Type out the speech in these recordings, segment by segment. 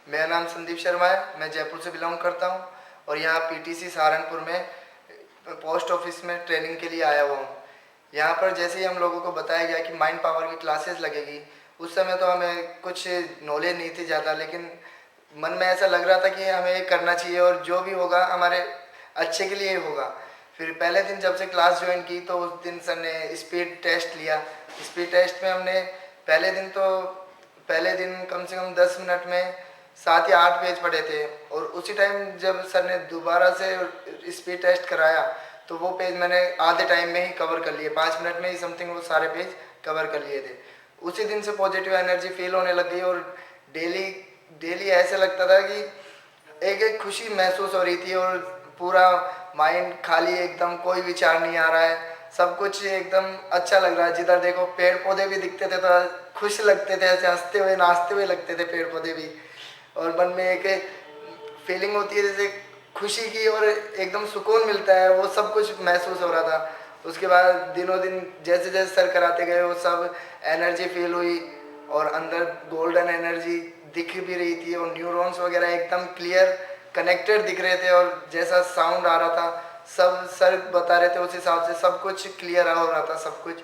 मेरा नाम संदीप शर्मा है। मैं जयपुर से बिलोंग करता हूँ और यहाँ पीटीसी सहारनपुर में पोस्ट ऑफिस में ट्रेनिंग के लिए आया हुआ हूँ। यहाँ पर जैसे ही हम लोगों को बताया गया कि माइंड पावर की क्लासेस लगेगी, उस समय तो हमें कुछ नॉलेज नहीं थी ज़्यादा, लेकिन मन में ऐसा लग रहा था कि हमें ये करना चाहिए और जो भी होगा हमारे अच्छे के लिए होगा। फिर पहले दिन जब से क्लास ज्वाइन की तो उस दिन सर ने स्पीड टेस्ट लिया। स्पीड टेस्ट में हमने पहले दिन कम से कम 10 मिनट में 7 या 8 पेज पढ़े थे और उसी टाइम जब सर ने दोबारा से स्पीड टेस्ट कराया तो वो पेज मैंने आधे टाइम में ही कवर कर लिए, 5 मिनट में ही समथिंग वो सारे पेज कवर कर लिए थे। उसी दिन से पॉजिटिव एनर्जी फील होने लग गई और डेली डेली ऐसे लगता था कि एक एक खुशी महसूस हो रही थी और पूरा माइंड खाली, एकदम कोई विचार नहीं आ रहा है, सब कुछ एकदम अच्छा लग रहा है। जिधर देखो पेड़ पौधे भी दिखते थे तो खुश लगते थे, ऐसे हंसते हुए नाचते हुए लगते थे पेड़ पौधे भी। और मन में एक फीलिंग होती है जैसे खुशी की और एकदम सुकून मिलता है, वो सब कुछ महसूस हो रहा था। उसके बाद दिनों दिन जैसे जैसे सर कराते गए वो सब एनर्जी फील हुई और अंदर गोल्डन एनर्जी दिख भी रही थी और न्यूरॉन्स वगैरह एकदम क्लियर कनेक्टेड दिख रहे थे और जैसा साउंड आ रहा था सब सर बता रहे थे उस हिसाब से सब कुछ क्लियर हो रहा था सब कुछ।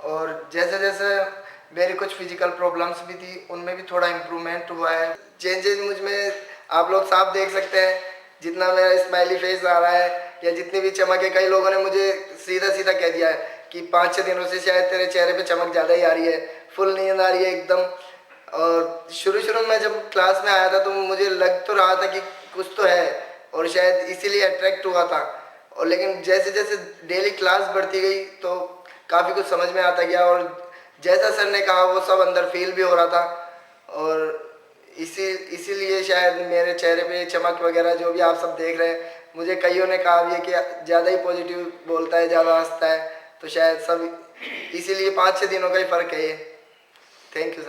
और जैसे जैसे मेरी कुछ फिजिकल प्रॉब्लम्स भी थी उनमें भी थोड़ा इम्प्रूवमेंट हुआ है। चेंजेस मुझ में आप लोग साफ देख सकते हैं, जितना मेरा स्माइली फेस आ रहा है या जितनी भी चमक है। कई लोगों ने मुझे सीधा सीधा कह दिया है कि 5-6 दिनों से शायद तेरे चेहरे पे चमक ज़्यादा ही आ रही है, फुल नींद आ रही है एकदम। और शुरू शुरू में जब क्लास में आया था तो मुझे लग तो रहा था कि कुछ तो है और शायद इसीलिए अट्रैक्ट हुआ था। और लेकिन जैसे जैसे डेली क्लास बढ़ती गई तो काफ़ी कुछ समझ में आता गया और जैसा सर ने कहा वो सब अंदर फील भी हो रहा था। और इसीलिए शायद मेरे चेहरे पे चमक वगैरह जो भी आप सब देख रहे हैं, मुझे कईयों ने कहा भी है कि ज़्यादा ही पॉजिटिव बोलता है, ज़्यादा हंसता है, तो शायद सब इसीलिए 5-6 दिनों का ही फ़र्क है ये। Thank you sir.